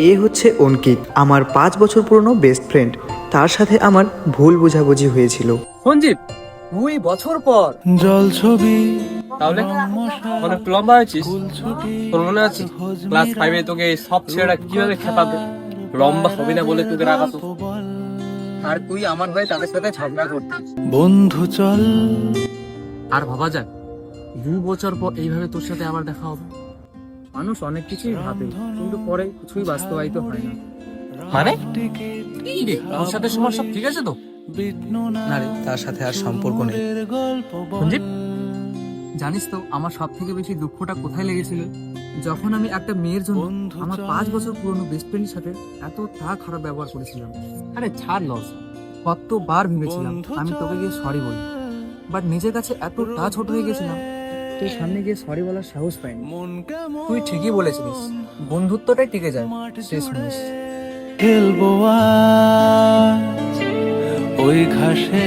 এ হচ্ছে অঙ্কিত, আমার 5 বছর পুরনো বেস্ট ফ্রেন্ড। তার সাথে আমার ভুল বোঝাবুঝি হয়েছিল। সঞ্জীব, 2 বছর পর জল ছবি তাহলে অনেক লম্বা হয়েছিস। তোর মনে আছে ক্লাস 5-এ তোকে সব ছেলেরা কিভাবে খেপাবে, লম্বা হবি না বলে তোকে রাখাতো, আর তুই আমার হয়ে তাদের সাথে ঝগড়া করতিস। বন্ধু চল। আর ভাবা যায় 2 বছর পর এইভাবে তোর সাথে আবার দেখা হবে। মানুষ অনেক কিছুই ভাবে কিন্তু পরে কিছুই বাস্তবায়িত হয় না। মানে তোর সাথে সময় সব ঠিক আছে তো? না রে, তার সাথে আর সম্পর্ক নেই। সঞ্জীব, জানিস তো আমার সব থেকে বেশি দুঃখটা কোথায় লেগেছিল? যখন আমি একটা মেয়ের জন্য আমার 5 বছর পুরনো বেস্ট ফ্রেন্ডের সাথে এতটা খারাপ ব্যবহার করেছিলাম। আরে ছাড় লস, কতবার ভেবেছিলাম আমি তোকে গিয়ে সরি বলি, বাট নিজের কাছে এতটা ছোট হয়ে গেছিলাম তোর সামনে গিয়ে সরি বলার সাহস পাইনি। তুই ঠিকই বলেছিলিস, বন্ধুত্বটাই টিকে যায় শেষ মিনিস। খেলবো আজ ওই ঘাসে।